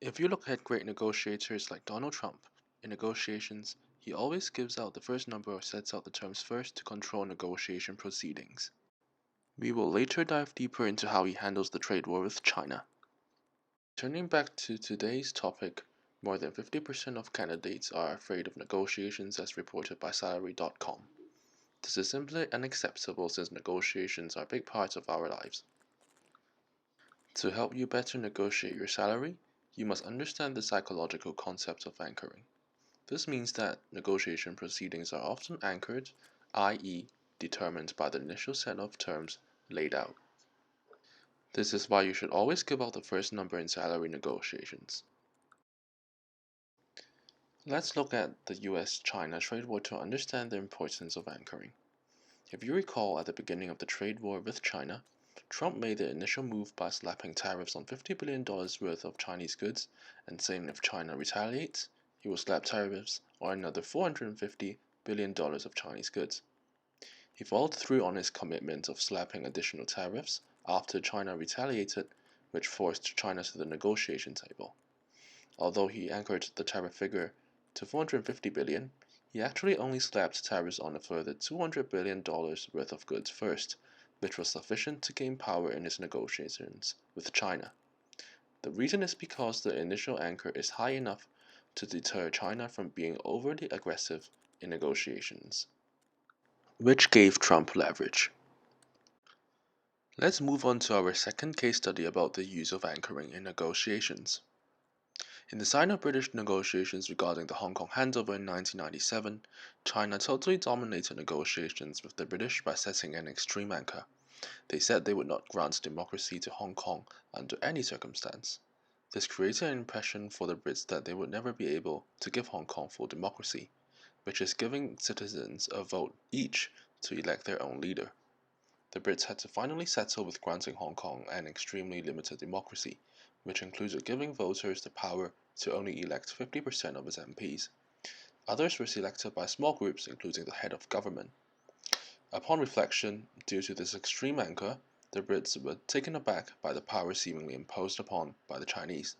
If you look at great negotiators like Donald Trump, in negotiations, he always gives out the first number or sets out the terms first to control negotiation proceedings. We will later dive deeper into how he handles the trade war with China. Turning back to today's topic, more than 50% of candidates are afraid of negotiations as reported by Salary.com. This is simply unacceptable since negotiations are big parts of our lives. To help you better negotiate your salary, you must understand the psychological concept of anchoring. This means that negotiation proceedings are often anchored, i.e., determined by the initial set of terms laid out. This is why you should always give out the first number in salary negotiations. Let's look at the US-China trade war to understand the importance of anchoring. If you recall, at the beginning of the trade war with China, Trump made the initial move by slapping tariffs on $50 billion worth of Chinese goods and saying if China retaliates, he will slap tariffs on another $450 billion of Chinese goods. He followed through on his commitment of slapping additional tariffs after China retaliated, which forced China to the negotiation table. Although he anchored the tariff figure to $450 billion, he actually only slapped tariffs on a further $200 billion worth of goods first, which was sufficient to gain power in his negotiations with China. The reason is because the initial anchor is high enough to deter China from being overly aggressive in negotiations, which gave Trump leverage. Let's move on to our second case study about the use of anchoring in negotiations. In the Sino-British negotiations regarding the Hong Kong handover in 1997, China totally dominated negotiations with the British by setting an extreme anchor. They said they would not grant democracy to Hong Kong under any circumstance. This created an impression for the Brits that they would never be able to give Hong Kong full democracy, which is giving citizens a vote each to elect their own leader. The Brits had to finally settle with granting Hong Kong an extremely limited democracy, which included giving voters the power to only elect 50% of its MPs. Others were selected by small groups, including the head of government. Upon reflection, due to this extreme anchor, the Brits were taken aback by the power seemingly imposed upon by the Chinese.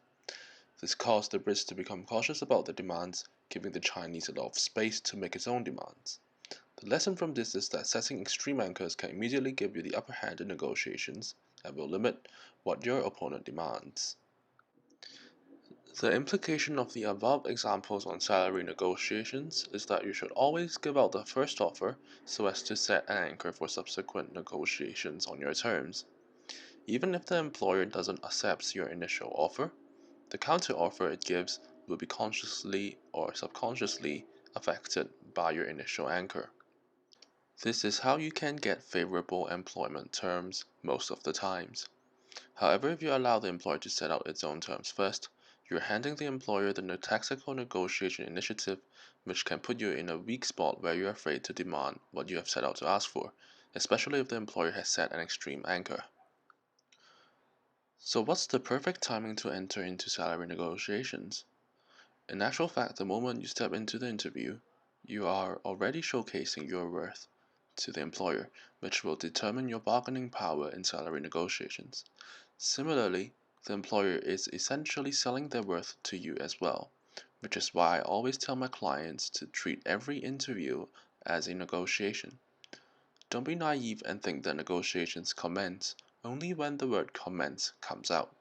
This caused the Brits to become cautious about their demands, giving the Chinese a lot of space to make its own demands. The lesson from this is that setting extreme anchors can immediately give you the upper hand in negotiations and will limit what your opponent demands. The implication of the above examples on salary negotiations is that you should always give out the first offer so as to set an anchor for subsequent negotiations on your terms. Even if the employer doesn't accept your initial offer, the counter-offer it gives will be consciously or subconsciously affected by your initial anchor. This is how you can get favorable employment terms most of the times. However, if you allow the employer to set out its own terms first, you're handing the employer the tactical negotiation initiative, which can put you in a weak spot where you're afraid to demand what you have set out to ask for, especially if the employer has set an extreme anchor. So what's the perfect timing to enter into salary negotiations? In actual fact, the moment you step into the interview, you are already showcasing your worth to the employer, which will determine your bargaining power in salary negotiations. Similarly, the employer is essentially selling their worth to you as well, which is why I always tell my clients to treat every interview as a negotiation. Don't be naive and think that negotiations commence only when the word commence comes out.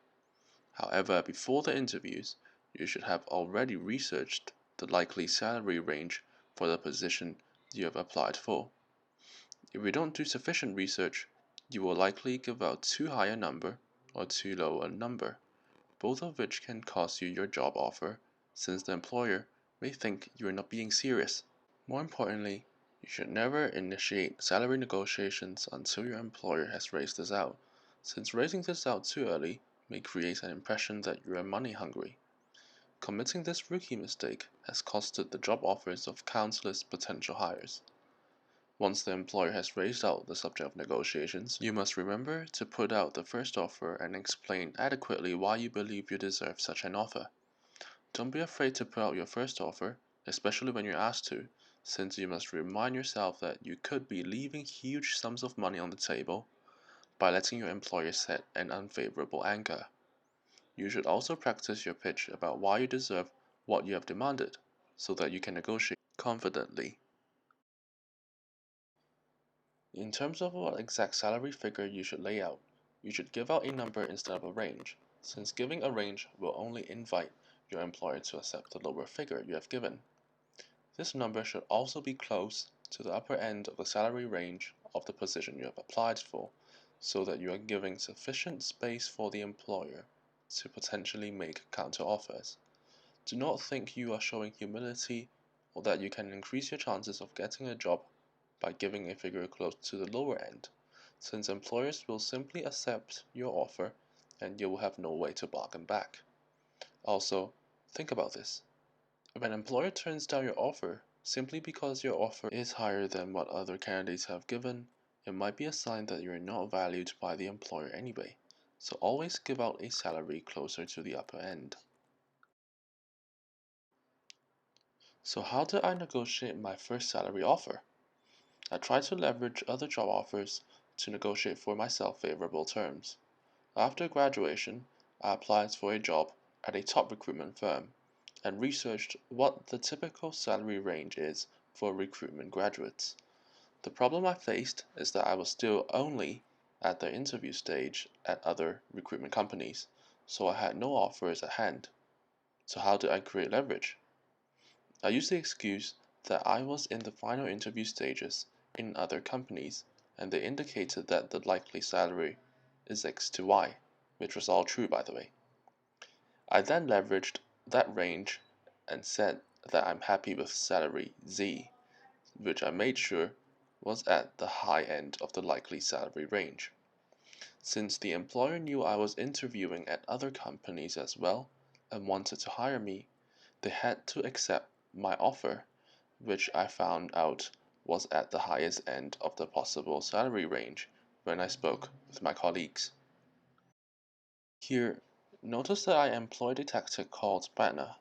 However, before the interviews, you should have already researched the likely salary range for the position you have applied for. If you don't do sufficient research, you will likely give out too high a number or too low a number, both of which can cost you your job offer, since the employer may think you are not being serious. More importantly, you should never initiate salary negotiations until your employer has raised this out, since raising this out too early may create an impression that you are money hungry. Committing this rookie mistake has costed the job offers of countless potential hires. Once the employer has raised out the subject of negotiations, you must remember to put out the first offer and explain adequately why you believe you deserve such an offer. Don't be afraid to put out your first offer, especially when you're asked to, since you must remind yourself that you could be leaving huge sums of money on the table by letting your employer set an unfavorable anchor. You should also practice your pitch about why you deserve what you have demanded, so that you can negotiate confidently. In terms of what exact salary figure you should lay out, you should give out a number instead of a range, since giving a range will only invite your employer to accept the lower figure you have given. This number should also be close to the upper end of the salary range of the position you have applied for, so that you are giving sufficient space for the employer to potentially make counter-offers. Do not think you are showing humility or that you can increase your chances of getting a job by giving a figure close to the lower end, since employers will simply accept your offer and you will have no way to bargain back. Also, think about this. If an employer turns down your offer simply because your offer is higher than what other candidates have given, it might be a sign that you are not valued by the employer anyway, so always give out a salary closer to the upper end. So how did I negotiate my first salary offer? I tried to leverage other job offers to negotiate for myself favorable terms. After graduation, I applied for a job at a top recruitment firm and researched what the typical salary range is for recruitment graduates. The problem I faced is that I was still only at the interview stage at other recruitment companies, so I had no offers at hand. So how did I create leverage? I used the excuse that I was in the final interview stages in other companies, and they indicated that the likely salary is X to Y, which was all true, by the way. I then leveraged that range and said that I'm happy with salary Z, which I made sure was at the high end of the likely salary range. Since the employer knew I was interviewing at other companies as well and wanted to hire me, they had to accept my offer, which I found out was at the highest end of the possible salary range when I spoke with my colleagues. Here, notice that I employed a tactic called BATNA,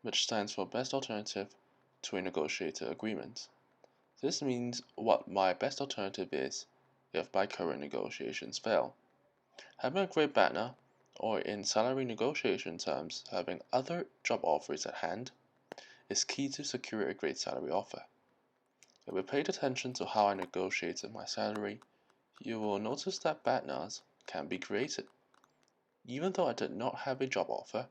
which stands for Best Alternative to a Negotiated Agreement. This means what my best alternative is if my current negotiations fail. Having a great BATNA, or in salary negotiation terms, having other job offers at hand, is key to secure a great salary offer. If we paid attention to how I negotiated my salary, you will notice that BATNAs can be created. Even though I did not have a job offer,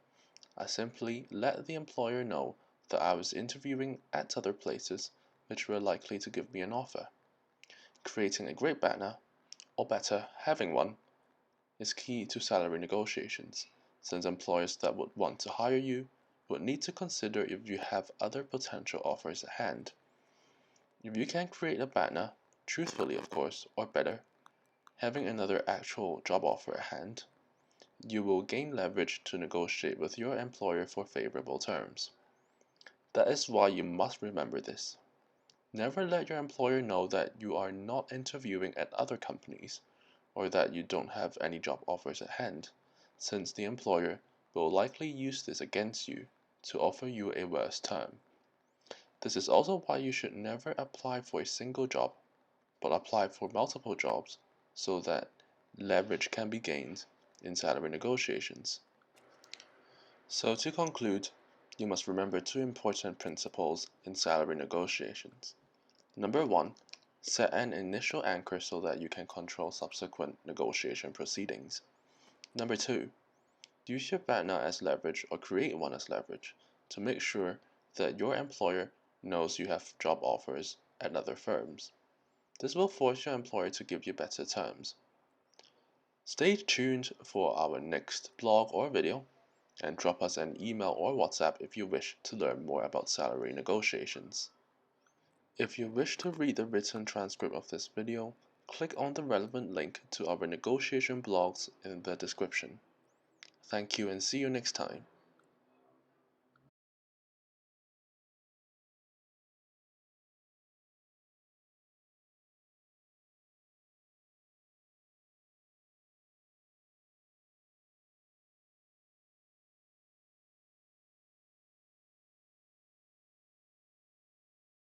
I simply let the employer know that I was interviewing at other places which were likely to give me an offer. Creating a great BATNA, or better, having one, is key to salary negotiations, since employers that would want to hire you would need to consider if you have other potential offers at hand. If you can create a BATNA, truthfully of course, or better, having another actual job offer at hand, you will gain leverage to negotiate with your employer for favorable terms. That is why you must remember this. Never let your employer know that you are not interviewing at other companies or that you don't have any job offers at hand, since the employer will likely use this against you to offer you a worse term. This is also why you should never apply for a single job, but apply for multiple jobs so that leverage can be gained in salary negotiations. So to conclude, you must remember two important principles in salary negotiations. Number one, set an initial anchor so that you can control subsequent negotiation proceedings. Number two, use your BATNA as leverage or create one as leverage to make sure that your employer knows you have job offers at other firms. This will force your employer to give you better terms. Stay tuned for our next blog or video, and drop us an email or WhatsApp if you wish to learn more about salary negotiations. If you wish to read the written transcript of this video, click on the relevant link to our negotiation blogs in the description. Thank you and see you next time.